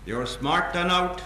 Your smart turnout,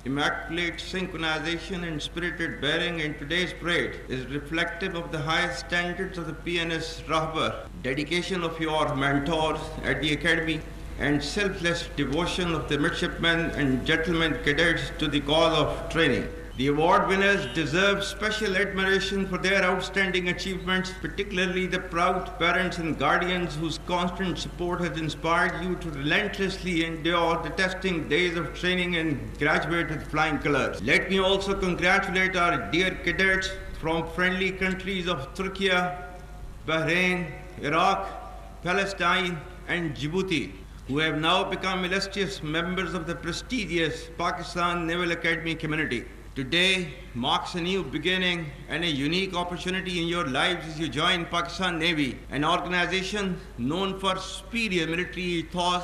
immaculate synchronization, and spirited bearing in today's parade is reflective of the highest standards of the PNS Rahbar, dedication of your mentors at the Academy, and selfless devotion of the midshipmen and gentlemen cadets to the cause of training. The award winners deserve special admiration for their outstanding achievements, particularly the proud parents and guardians whose constant support has inspired you to relentlessly endure the testing days of training and graduate with flying colors. Let me also congratulate our dear cadets from friendly countries of Turkey, Bahrain, Iraq, Palestine, and Djibouti, who have now become illustrious members of the prestigious Pakistan Naval Academy community. Today marks a new beginning and a unique opportunity in your lives as you join Pakistan Navy, an organization known for superior military ethos,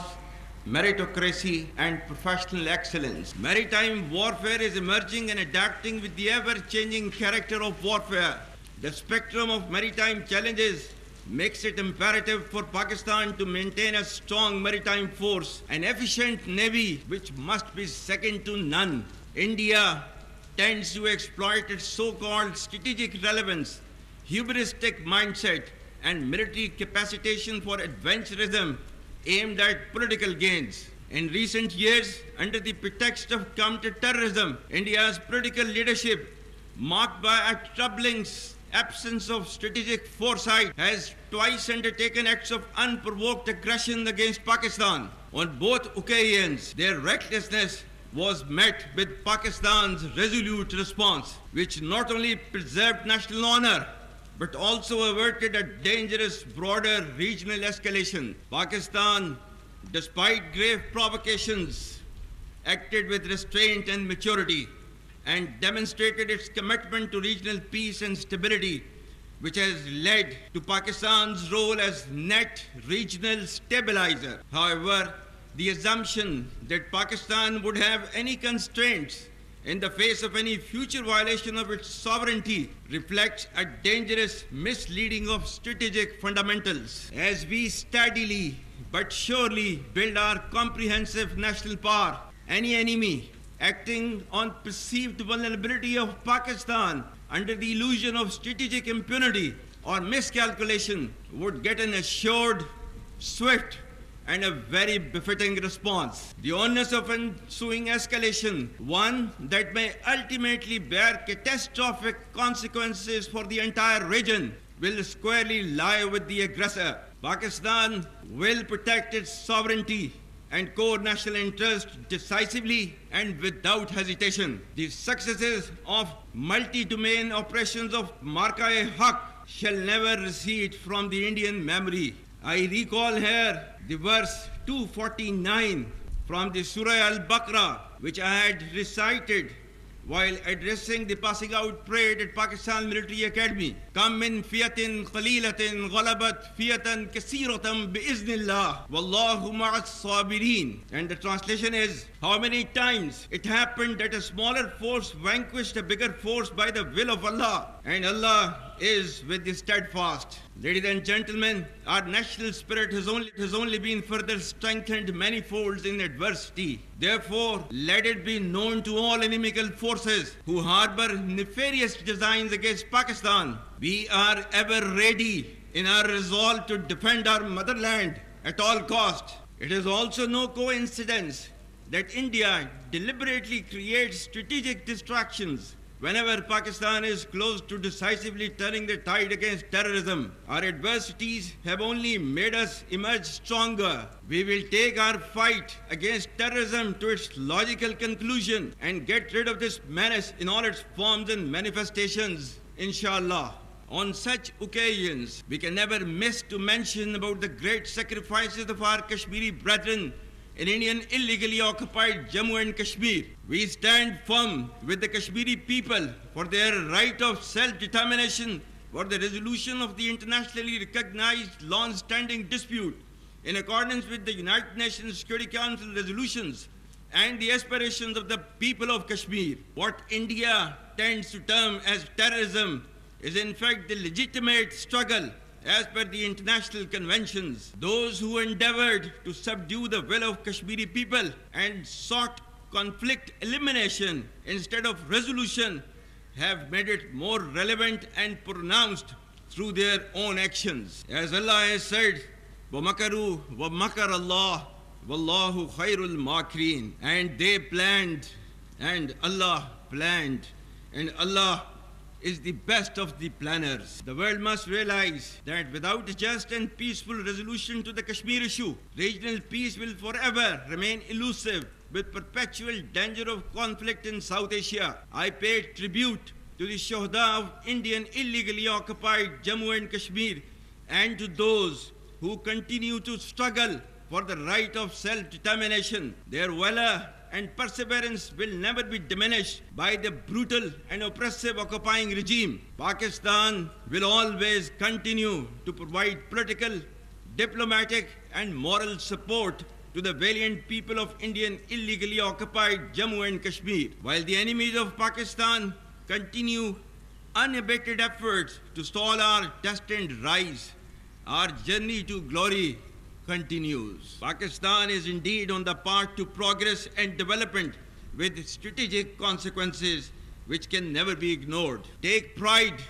meritocracy, and professional excellence. Maritime warfare is emerging and adapting with the ever-changing character of warfare. The spectrum of maritime challenges makes it imperative for Pakistan to maintain a strong maritime force, an efficient navy which must be second to none. India tends to exploit its so-called strategic relevance, hubristic mindset, and military capacitation for adventurism aimed at political gains. In recent years, under the pretext of counter-terrorism, India's political leadership, marked by a troubling absence of strategic foresight, has twice undertaken acts of unprovoked aggression against Pakistan. On both occasions, their recklessness was met with Pakistan's resolute response, which not only preserved national honor, but also averted a dangerous broader regional escalation. Pakistan, despite grave provocations, acted with restraint and maturity and demonstrated its commitment to regional peace and stability, which has led to Pakistan's role as net regional stabilizer. However, the assumption that Pakistan would have any constraints in the face of any future violation of its sovereignty reflects a dangerous misleading of strategic fundamentals. As we steadily but surely build our comprehensive national power, any enemy acting on perceived vulnerability of Pakistan under the illusion of strategic impunity or miscalculation would get an assured, swift, and a very befitting response. The onus of ensuing escalation, one that may ultimately bear catastrophic consequences for the entire region, will squarely lie with the aggressor. Pakistan will protect its sovereignty and core national interest decisively and without hesitation. The successes of multi-domain operations of Marka-e-Haq shall never recede from the Indian memory. I recall here the verse 249 from the Surah Al-Baqarah, which I had recited while addressing the passing out parade at Pakistan Military Academy. Kam min fiyatin qalilatin ghalabat fiyatan kaseeratan biiznillah wallahu ma'as sabirin. And the translation is, how many times it happened that a smaller force vanquished a bigger force by the will of Allah, and Allah is with the steadfast. Ladies and gentlemen, our national spirit has only been further strengthened many folds in adversity. Therefore, let it be known to all inimical forces who harbor nefarious designs against Pakistan, we are ever ready in our resolve to defend our motherland at all cost. It is also no coincidence that India deliberately creates strategic distractions whenever Pakistan is close to decisively turning the tide against terrorism. Our adversities have only made us emerge stronger. We will take our fight against terrorism to its logical conclusion and get rid of this menace in all its forms and manifestations, inshallah. On such occasions, we can never miss to mention about the great sacrifices of our Kashmiri brethren in Indian illegally occupied Jammu and Kashmir. We stand firm with the Kashmiri people for their right of self-determination, for the resolution of the internationally recognized long-standing dispute in accordance with the United Nations Security Council resolutions and the aspirations of the people of Kashmir. What India tends to term as terrorism is in fact the legitimate struggle As per the international conventions, those who endeavored to subdue the will of Kashmiri people and sought conflict elimination instead of resolution have made it more relevant and pronounced through their own actions. As Allah has said, وَمَكَرُوا وَمَكَرَ اللَّهُ وَاللَّهُ خَيْرُ الْمَاكِرِينَ. And they planned, and Allah planned, and Allah is the best of the planners. The world must realize that without a just and peaceful resolution to the Kashmir issue, regional peace will forever remain elusive with perpetual danger of conflict in South Asia. I pay tribute to the Shuhada of Indian illegally occupied Jammu and Kashmir and to those who continue to struggle for the right of self-determination. Their valor and perseverance will never be diminished by the brutal and oppressive occupying regime. Pakistan will always continue to provide political, diplomatic and moral support to the valiant people of Indian illegally occupied Jammu and Kashmir. While the enemies of Pakistan continue unabated efforts to stall our destined rise, our journey to glory continues. Pakistan is indeed on the path to progress and development with strategic consequences which can never be ignored. Take pride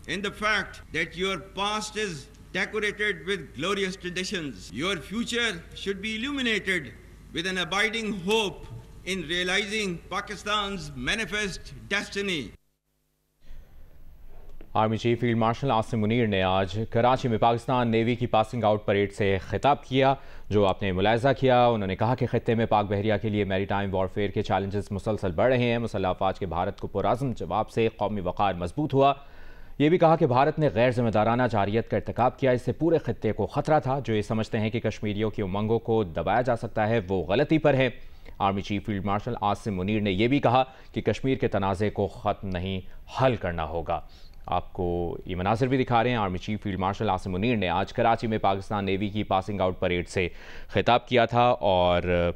in the fact that your past is decorated with glorious traditions. Your future should be illuminated with an abiding hope in realizing Pakistan's manifest destiny. Army chief field marshal Asim Munir ने आज कराची में Pakistan navy की passing out parade से खिताब किया। जो आपने मुलाहिजा किया, उन्होंने कहा कि खित्ते में पाक बहरिया के लिए मैरीटाइम वॉरफेयर के चैलेंजेस मुसलसल बढ़ रहे हैं। मुसल्लह अफवाज के भारत को पुरअज़्म जवाब से कौमी वक़ार मजबूत हुआ। ये भी कहा कि भारत ने गैर ज़िम्मेदाराना जारियत का इर्तिकाब किया, इससे पूरे खित्ते को ख़तरा था। जो ये समझते हैं कि कश्मीरियों की उमंगों को दबाया जा सकता है, वो गलती पर है। Army chief field marshal Asim Munir ने यह भी कहा कि कश्मीर के तनाज़े को ख़त्म नहीं, हल करना होगा। आपको ये मनाज़िर भी दिखा रहे हैं। Army chief field marshal Asim Munir ने आज कराची में पाकिस्तान नेवी की पासिंग आउट परेड से खिताब किया था। और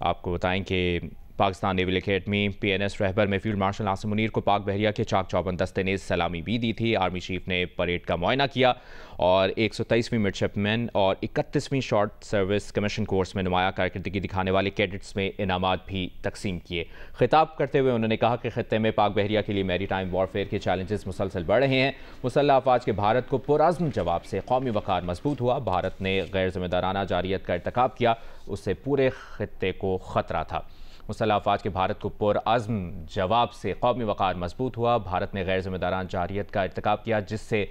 आपको बताएं कि पाकिस्तान नेवल अकेडमी PNS रहबर में फील्ड मार्शल आसिम मुनीर को पाक बहरिया के चाक चौबंद दस्ते ने सलामी भी दी थी। आर्मी चीफ ने परेड का मुआयना किया और 123वीं मिडशिपमैन और 31वीं शॉर्ट सर्विस कमीशन कोर्स में नुमाया कारकर्दगी दिखाने वाले कैडेट्स में इनामात भी तकसीम किए। खिताब करते हुए उन्होंने कहा कि खित्ते में पाक बहरिया के लिए मैरीटाइम वॉरफेयर के चैलेंजेस मुसलसल बढ़ रहे हैं। मुसल्लह अफवाज के भारत को पुरअज़्म जवाब से कौमी वक़ार मजबूत हुआ। भारत ने गैर ज़िम्मेदाराना जारियत का इर्तिकाब किया, उससे पूरे खित्ते को ख़तरा था। मुसल्लह अफवाज के भारत को पुरअज़्म जवाब से कौमी वक़ार मजबूत हुआ। भारत ने गैर ज़िम्मेदाराना जारियत का इर्तिकाब किया, जिससे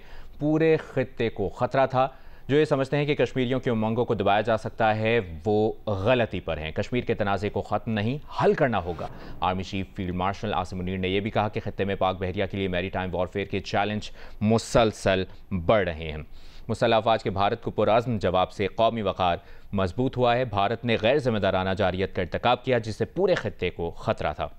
पूरे खित्ते को ख़तरा था। जो ये समझते हैं कि कश्मीरियों की उमंगों को दबाया जा सकता है, वो गलती पर हैं। कश्मीर के तनाज़े को ख़त्म नहीं, हल करना होगा। Army chief field marshal Asim Munir ने यह भी कहा कि खित्ते में पाक बहरिया के लिए मैरीटाइम वॉरफेयर के चैलेंज मुसलसल बढ़ रहे हैं। मुसल्लह अफवाज के भारत को पुरअज़्म जवाब से कौमी वक़ार मजबूत हुआ है। भारत ने गैर ज़िम्मेदाराना जारियत का इर्तिकाब किया, जिससे पूरे खित्ते को ख़तरा था।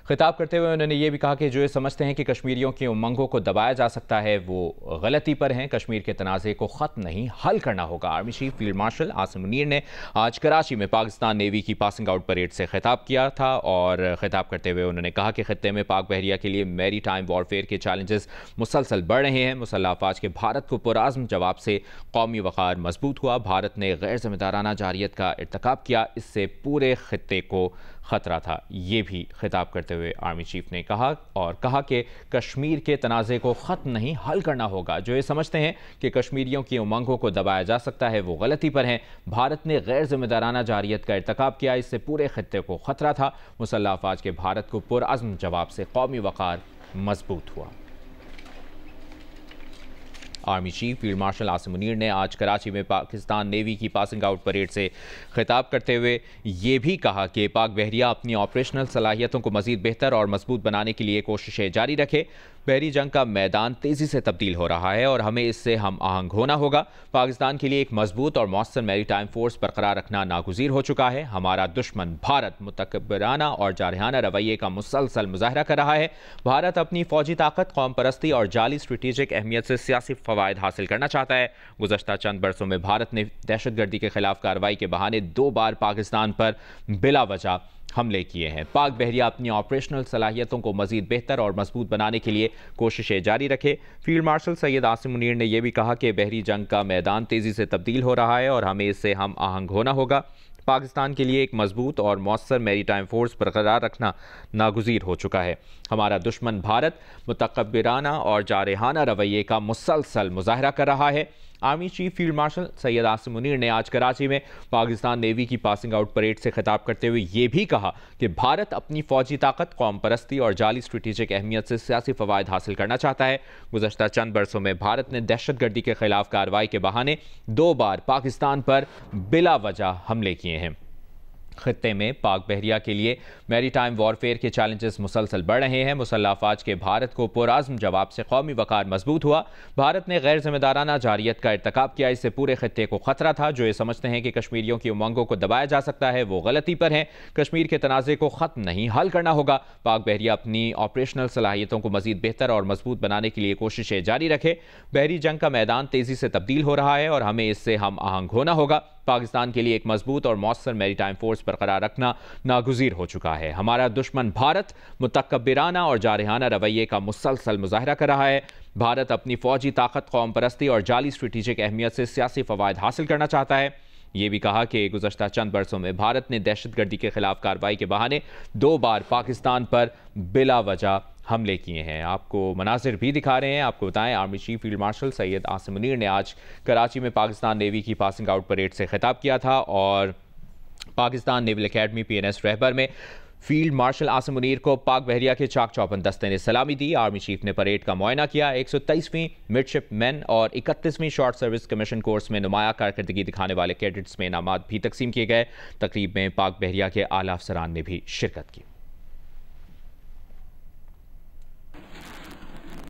खिताब करते हुए उन्होंने ये भी कहा कि जो ये समझते हैं कि कश्मीरियों की उमंगों को दबाया जा सकता है, वो गलती पर हैं। कश्मीर के तनाज़े को ख़त्म नहीं, हल करना होगा। Army chief field marshal Asim Munir ने आज कराची में पाकिस्तान नेवी की पासिंग आउट परेड से खिताब किया था और खिताब करते हुए उन्होंने कहा कि खित्ते में पाक बहरिया के लिए मैरी टाइम वॉरफेयर के चैलेंजेस मुसलसल बढ़ रहे हैं। मुसल्लह अफवाज के भारत को पुरअज़्म जवाब से कौमी वक़ार मजबूत हुआ। भारत ने गैर ज़िम्मेदाराना जारियत का इर्तिकाब किया, इससे पूरे खित्ते को ख़तरा था। ये भी खिताब करते हुए आर्मी चीफ ने कहा और कहा कि कश्मीर के तनाज़े को ख़त्म नहीं, हल करना होगा। जो ये समझते हैं कि कश्मीरियों की उमंगों को दबाया जा सकता है, वो गलती पर हैं। भारत ने गैर ज़िम्मेदाराना जारियत का इर्तिकाब किया, इससे पूरे खित्ते को ख़तरा था। मुसल्लह अफवाज के भारत को पुरअज़्म जवाब से कौमी वक़ार मजबूत हुआ। Army chief field marshal Asim Munir ने आज कराची में पाकिस्तान नेवी की पासिंग आउट परेड से खिताब करते हुए ये भी कहा कि पाक बहरिया अपनी ऑपरेशनल सलाहियतों को मज़ीद बेहतर और मजबूत बनाने के लिए कोशिशें जारी रखे। बहरी जंग का मैदान तेज़ी से तब्दील हो रहा है और हमें इससे हम आहंग होना होगा। पाकिस्तान के लिए एक मजबूत और मौसर मैरी टाइम फोर्स बरकरार रखना नागुज़ीर हो चुका है। हमारा दुश्मन भारत मुतकब्बिराना और जारहाना रवैये का मुसलसल मुजाहरा कर रहा है। भारत अपनी फ़ौजी ताकत, कौम परस्ती और जाली स्ट्रेटेजिक अहमियत से सियासी फ़वायद हासिल करना चाहता है। गुज़श्ता चंद बरसों में भारत ने दहशतगर्दी के खिलाफ कार्रवाई के बहाने 2 बार पाकिस्तान पर बिला वजह हमले किए हैं। पाक बहरिया अपनी ऑपरेशनल सलाहियतों को मजीद बेहतर और मजबूत बनाने के लिए कोशिशें जारी रखे। फील्ड मार्शल सैयद आसिम मुनीर ने यह भी कहा कि बहरी जंग का मैदान तेज़ी से तब्दील हो रहा है और हमें इससे हम आहंग होना होगा। पाकिस्तान के लिए एक मजबूत और मौसर मैरीटाइम फोर्स बरकरार रखना नागुज़ीर हो चुका है। हमारा दुश्मन भारत मुतकब्बिराना और जारहाना रवैये का मुसलसल मुजाहरा कर रहा है। Army chief field marshal Syed Asim Munir ने आज कराची में पाकिस्तान नेवी की पासिंग आउट परेड से खिताब करते हुए ये भी कहा कि भारत अपनी फौजी ताकत, कौम परस्ती और जाली स्ट्रेटेजिक अहमियत से सियासी फ़वायद हासिल करना चाहता है। गुज़श्ता चंद बरसों में भारत ने दहशतगर्दी के खिलाफ कार्रवाई के बहाने 2 बार पाकिस्तान पर बिला वजह हमले किए हैं। खित्ते में पाक बहरिया के लिए मैरीटाइम वॉरफेयर के चैलेंजेस मुसलसल बढ़ रहे हैं। मुसल्लह अफवाज के भारत को पुरआज़्म जवाब से कौमी वकार मजबूत हुआ। भारत ने गैर जिम्मेदाराना जारियत का इर्तिकाब किया। इससे पूरे खित्ते को खतरा था। जो ये समझते हैं कि कश्मीरियों की उमंगों को दबाया जा सकता है वो गलती पर हैं। कश्मीर के तनाज़े को ख़त्म नहीं हल करना होगा। पाक बहरिया अपनी ऑपरेशनल सलाहियतों को मजीद बेहतर और मजबूत बनाने के लिए कोशिशें जारी रखे। बहरी जंग का मैदान तेज़ी से तब्दील हो रहा है और हमें इससे हम आहंग होना होगा। पाकिस्तान के लिए एक मजबूत और मौसर मैरीटाइम फोर्स बरकरार रखना नागुज़ीर हो चुका है। हमारा दुश्मन भारत मुतकब्बिराना और जारहाना रवैये का मुसलसल मुजाहरा कर रहा है। भारत अपनी फौजी ताकत, कौम परस्ती और जाली स्ट्रेटेजिक अहमियत से सियासी फ़वायद हासिल करना चाहता है। ये भी कहा कि गुज़श्ता चंद बरसों में भारत ने दहशतगर्दी के खिलाफ कार्रवाई के बहाने 2 बार पाकिस्तान पर बिला वजह हमले किए हैं। आपको मनाजिर भी दिखा रहे हैं। आपको बताएं, army chief field marshal Syed Asim Munir ने आज कराची में पाकिस्तान नेवी की पासिंग आउट परेड से खिताब किया था और पाकिस्तान नेवल अकेडमी PNS रहबर में फील्ड मार्शल आसिम मुनीर को पाक बहरिया के चाक चौबंद दस्ते ने सलामी दी। आर्मी चीफ ने परेड का मुआयना किया। 123वीं मिडशिपमैन और 31वीं शॉर्ट सर्विस कमीशन कोर्स में नुमाया कारकर्दगी दिखाने वाले कैडेट्स में इनामात भी तकसीम किए गए। तकरीब में पाक बहरिया के आला अफसरान ने भी शिरकत की।